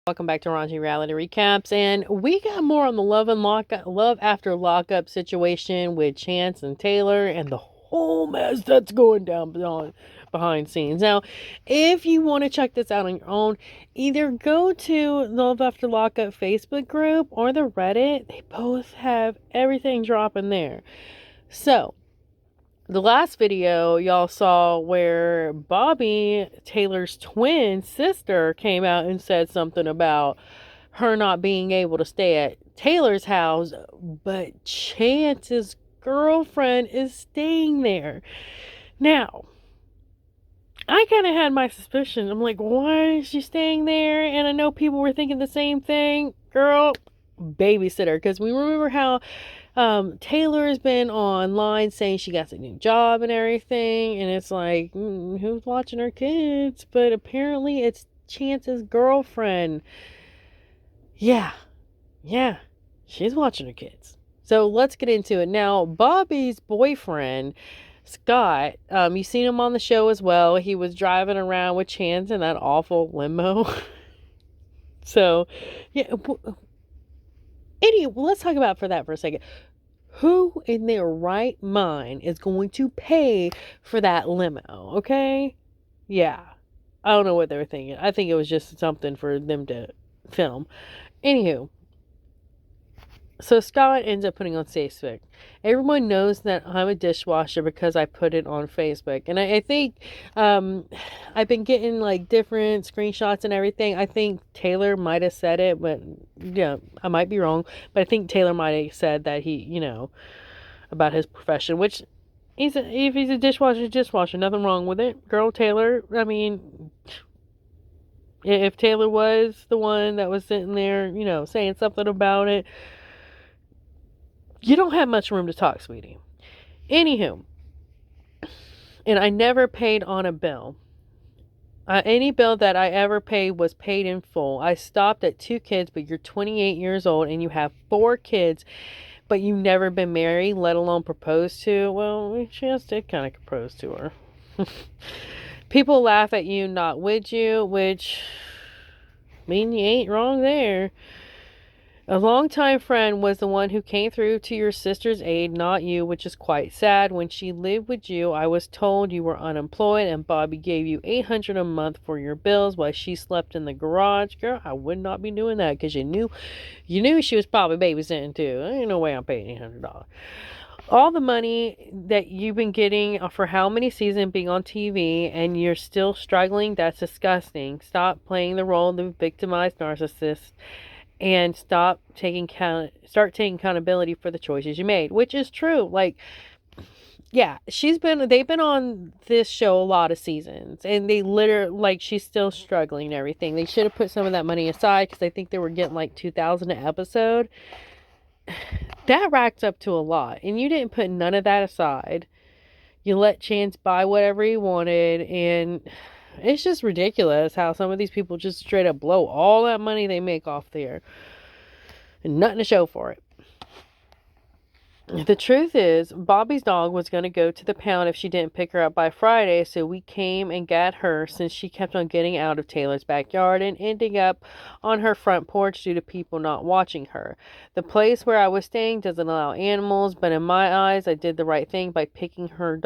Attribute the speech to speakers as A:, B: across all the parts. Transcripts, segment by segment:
A: Welcome back to Raunchy Reality Recaps, and we got more on the Love After Lockup situation with Chance and Tayler, and the whole mess that's going down behind scenes. Now, if you want to check this out on your own, either go to the Love After Lockup Facebook group or the Reddit. They both have everything dropping there. So, the last video y'all saw where Bobby, Taylor's twin sister, came out and said something about her not being able to stay at Taylor's house, but Chance's girlfriend is staying there. Now, I kind of had my suspicions. I'm like, why is she staying there? And I know people were thinking the same thing. Girl, babysitter. Because we remember how Tayler has been online saying she got a new job and everything, and it's like, who's watching her kids? But apparently it's Chance's girlfriend. Yeah, she's watching her kids. So let's get into it. Now, Bobby's boyfriend, Scott, you've seen him on the show as well. He was driving around with Chance in that awful limo. So, yeah. Anyway, let's talk about for a second. Who in their right mind is going to pay for that limo, okay? Yeah. I don't know what they were thinking. I think it was just something for them to film. Anywho, so Scott ends up putting on Facebook. Everyone knows that I'm a dishwasher because I put it on Facebook. And I think I've been getting like different screenshots and everything. I think Tayler might have said it, but yeah, I might be wrong. But I think Tayler might have said that he, about his profession, which if he's a dishwasher, nothing wrong with it. Girl, Tayler, I mean, if Tayler was the one that was sitting there, saying something about it, you don't have much room to talk, sweetie. Anywho, and I never paid on a bill. Any bill that I ever paid was paid in full. I stopped at 2 kids, but you're 28 years old and you have 4 kids, but you've never been married, let alone proposed to. Well, Chance did kind of propose to her. People laugh at you, not with you, which mean you ain't wrong there. A longtime friend was the one who came through to your sister's aid, not you, which is quite sad. When she lived with you, I was told you were unemployed and Bobby gave you $800 a month for your bills while she slept in the garage. Girl, I would not be doing that because you knew she was probably babysitting too. There ain't no way I'm paying $800. All the money that you've been getting for how many seasons being on TV and you're still struggling, that's disgusting. Stop playing the role of the victimized narcissist and start taking accountability for the choices you made, which is true. Like, yeah, they've been on this show a lot of seasons, and they literally, like, she's still struggling and everything. They should have put some of that money aside because I think they were getting like $2,000 an episode. That racked up to a lot, and you didn't put none of that aside. You let Chance buy whatever he wanted, and it's just ridiculous how some of these people just straight up blow all that money they make off there and nothing to show for it. The truth is, Bobby's dog was going to go to the pound if she didn't pick her up by Friday, so we came and got her since she kept on getting out of Taylor's backyard and ending up on her front porch due to people not watching her. The place where I was staying doesn't allow animals, but in my eyes, I did the right thing by picking up her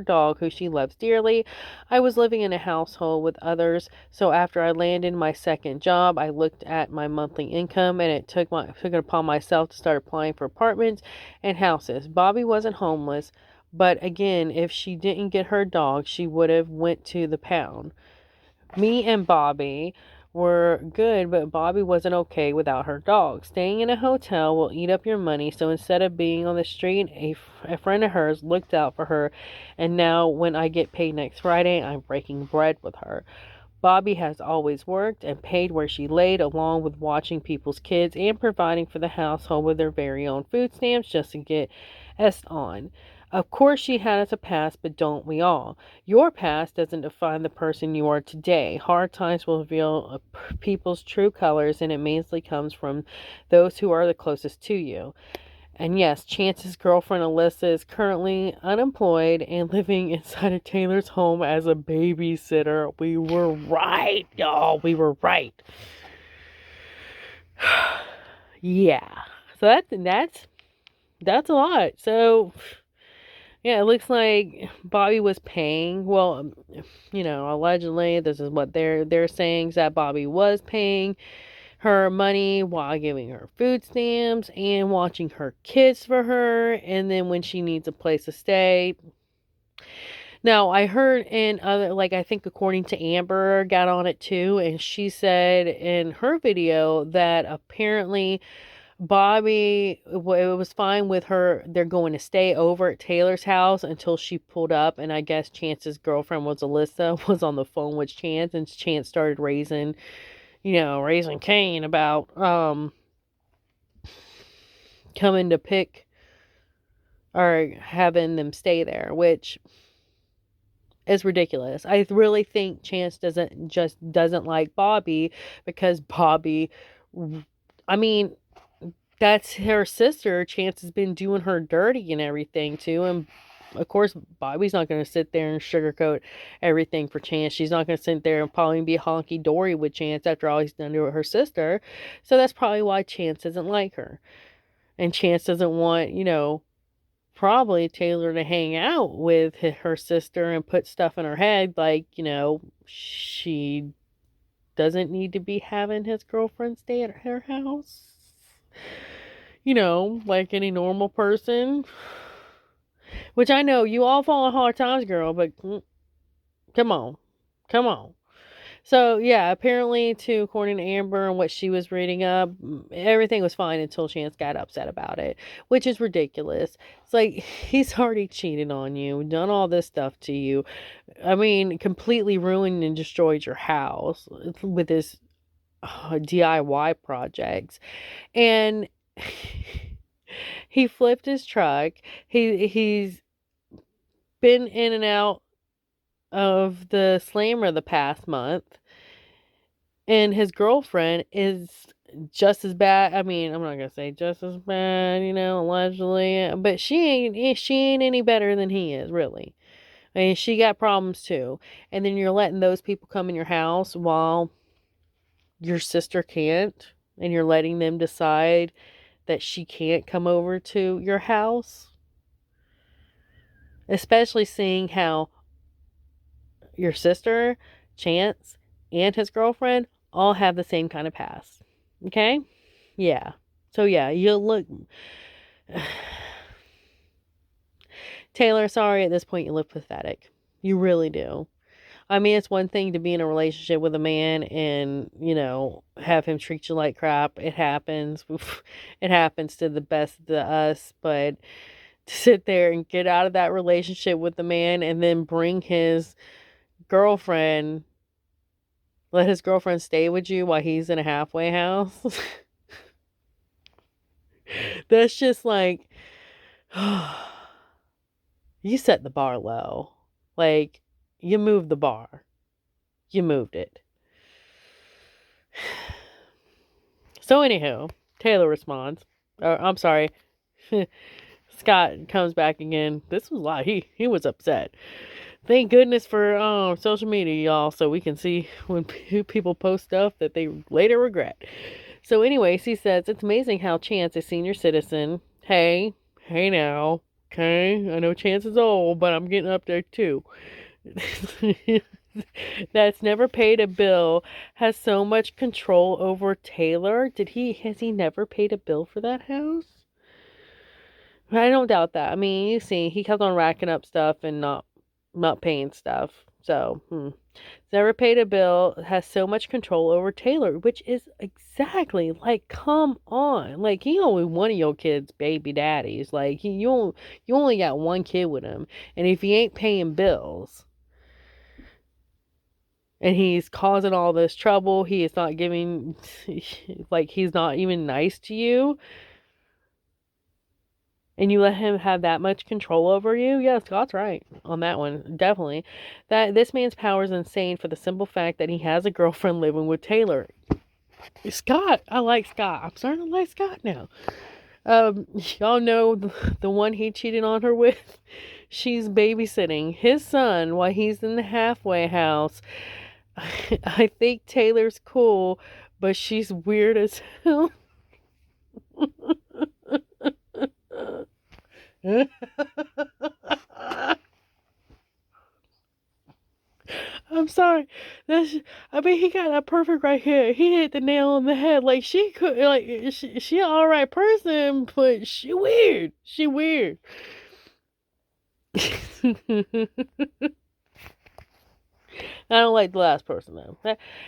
A: dog, who she loves dearly. I was living in a household with others, so after I landed my second job, I looked at my monthly income and took it upon myself to start applying for apartments and houses. Bobby wasn't homeless, but again, if she didn't get her dog, she would have went to the pound. Me and Bobby were good, but Bobby wasn't okay without her dog. Staying in a hotel will eat up your money, so instead of being on the street, a friend of hers looked out for her, and now when I get paid next Friday, I'm breaking bread with her. Bobby has always worked and paid where she laid, along with watching people's kids and providing for the household with their very own food stamps just to get us on. Of course she had a past, but don't we all? Your past doesn't define the person you are today. Hard times will reveal people's true colors, and it mainly comes from those who are the closest to you. And yes, Chance's girlfriend Alyssa is currently unemployed and living inside of Taylor's home as a babysitter. We were right, y'all. We were right. Yeah. So that's a lot. So yeah, it looks like Bobby was paying. Well, allegedly, this is what they're saying, is that Bobby was paying her money while giving her food stamps and watching her kids for her, and then when she needs a place to stay. Now, I heard in other, like, I think according to Amber, got on it too, and she said in her video that apparently Bobby, it was fine with her. They're going to stay over at Taylor's house until she pulled up, and I guess Chance's girlfriend was Alyssa, was on the phone with Chance, and Chance started raising Cain about coming to pick or having them stay there, which is ridiculous. I really think Chance doesn't like Bobby because Bobby, I mean, that's her sister. Chance has been doing her dirty and everything too, and of course Bobby's not going to sit there and sugarcoat everything for Chance. She's not going to sit there and probably be honky-dory with Chance after all he's done to her sister. So that's probably why Chance doesn't like her. And Chance doesn't want, probably Taylor to hang out with her sister and put stuff in her head like, she doesn't need to be having his girlfriend stay at her house. Like any normal person. Which I know you all fall on hard times, girl, but come on. Come on. So, yeah, apparently, too, according to Amber and what she was reading up, everything was fine until Chance got upset about it, which is ridiculous. It's like, he's already cheated on you, done all this stuff to you. I mean, completely ruined and destroyed your house with his DIY projects. And he flipped his truck. He's been in and out of the slammer the past month, and his girlfriend is just as bad. I mean, I'm not gonna say just as bad, allegedly, but she ain't any better than he is, really. I mean, she got problems too, and then you're letting those people come in your house while your sister can't, and you're letting them decide that she can't come over to your house, especially seeing how your sister, Chance, and his girlfriend all have the same kind of past. Okay? Yeah. So, yeah, you look... Taylor, sorry, at this point you look pathetic. You really do. I mean, it's one thing to be in a relationship with a man and, have him treat you like crap. It happens. It happens to the best of us. But to sit there and get out of that relationship with the man and then bring his girlfriend, let his girlfriend stay with you while he's in a halfway house. That's just like, you set the bar low. Like, you moved the bar. You moved it. So anywho, Taylor responds. I'm sorry. Scott comes back again. This was a lot. He was upset. Thank goodness for social media, y'all, so we can see when people post stuff that they later regret. So anyways, he says, it's amazing how Chance, a senior citizen, hey now, okay, I know Chance is old, but I'm getting up there too, that's never paid a bill, has so much control over Taylor. Has he never paid a bill for that house? I don't doubt that. I mean, you see, he kept on racking up stuff and not paying stuff. So, never paid a bill, has so much control over Taylor, which is exactly, like, come on. Like, he only one of your kids' baby daddies. Like, you only got one kid with him. And if he ain't paying bills, and he's causing all this trouble, he is not giving, like, he's not even nice to you, and you let him have that much control over you, yeah, Scott's right on that one, definitely. That this man's power is insane for the simple fact that he has a girlfriend living with Taylor. Scott, I like Scott. I'm starting to like Scott now. Y'all know the one he cheated on her with? She's babysitting his son while he's in the halfway house. I think Taylor's cool, but she's weird as hell. I'm sorry. That's. I mean, he got that perfect right here. He hit the nail on the head. Like she could. Like she an all right person, but she weird. She weird. I don't like the last person though.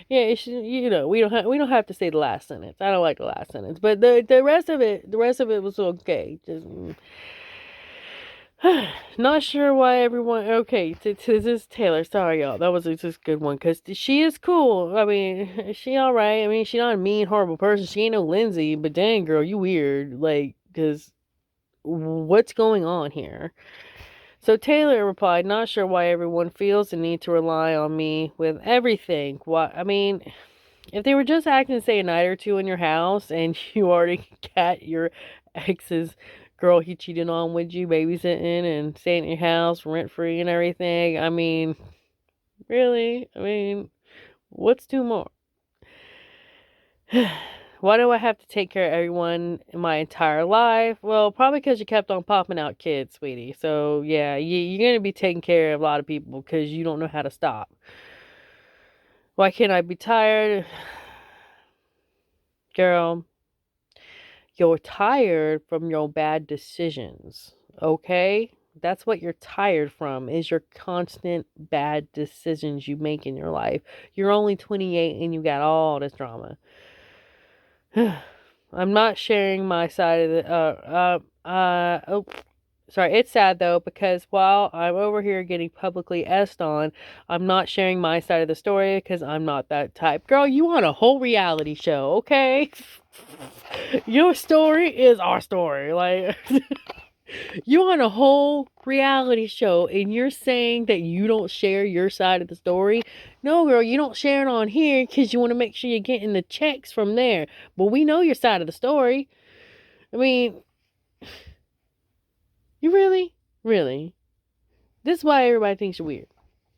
A: Yeah, you know, we don't have to say the last sentence. I don't like the last sentence, but the rest of it was okay. Just not sure why everyone. Okay, to this Taylor. Sorry, y'all. That was just a good one because she is cool. I mean, she all right. I mean, she not a mean, horrible person. She ain't no Lindsay, but dang, girl, you weird. Like, because what's going on here? So Taylor replied, not sure why everyone feels the need to rely on me with everything. What I mean, if they were just acting to stay a night or two in your house and you already got your ex's girl he cheated on with you babysitting and staying in your house rent free and everything, I mean, really? I mean, what's two more? Why do I have to take care of everyone in my entire life? Well, probably because you kept on popping out kids, sweetie. So, yeah, you're going to be taking care of a lot of people because you don't know how to stop. Why can't I be tired? Girl, you're tired from your bad decisions, okay? That's what you're tired from, is your constant bad decisions you make in your life. You're only 28 and you got all this drama. I'm not sharing my side of the oh, sorry. It's sad though because while I'm over here getting publicly essed on, I'm not sharing my side of the story because I'm not that type. Girl, you want a whole reality show, okay? Your story is our story. Like you want a whole reality show and you're saying that you don't share your side of the story? No, girl, you don't share it on here because you want to make sure you're getting the checks from there. But we know your side of the story. I mean, you really? This is why everybody thinks you're weird.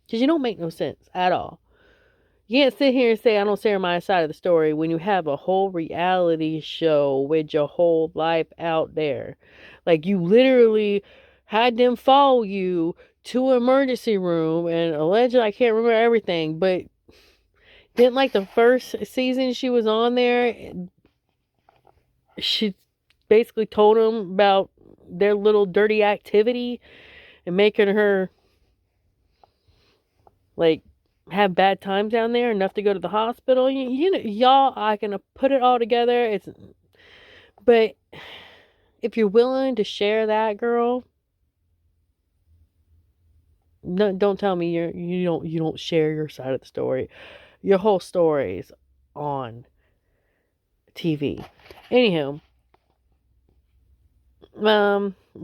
A: Because you don't make no sense at all. You can't sit here and say I don't share my side of the story when you have a whole reality show with your whole life out there. Like you literally had them follow you to an emergency room and allegedly I can't remember everything, but didn't like the first season she was on there, she basically told them about their little dirty activity and making her like have bad times down there enough to go to the hospital. You know, y'all, I can put it all together. But if you're willing to share that, girl, no, don't tell me you don't share your side of the story. Your whole story is on TV. Anywho,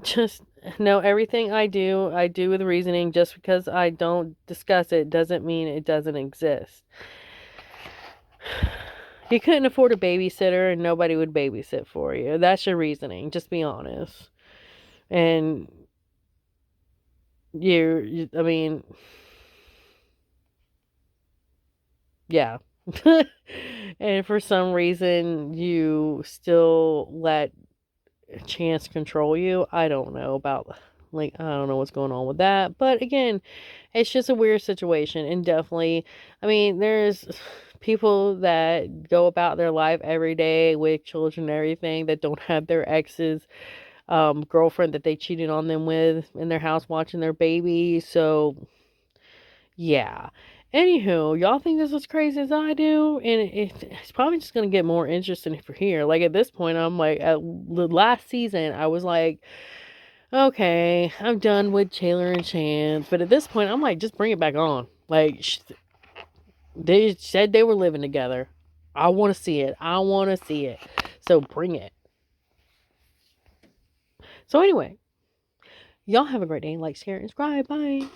A: just know everything I do with reasoning. Just because I don't discuss it doesn't mean it doesn't exist. You couldn't afford a babysitter and nobody would babysit for you. That's your reasoning. Just be honest. And I mean, yeah. And for some reason, you still let chance control you. I don't know about, like, I don't know what's going on with that. But again, it's just a weird situation. And definitely, I mean, there's people that go about their life every day with children and everything that don't have their exes girlfriend that they cheated on them with in their house watching their baby. So yeah. Anywho, y'all think this is crazy as I do, and it's probably just gonna get more interesting for here. Like at this point, I'm like at the last season, I was like, okay, I'm done with Taylor and Chance. But at this point, I'm like, just bring it back on. Like they said they were living together. I want to see it. I want to see it. So bring it. So anyway, y'all have a great day. Like, share, and subscribe. Bye.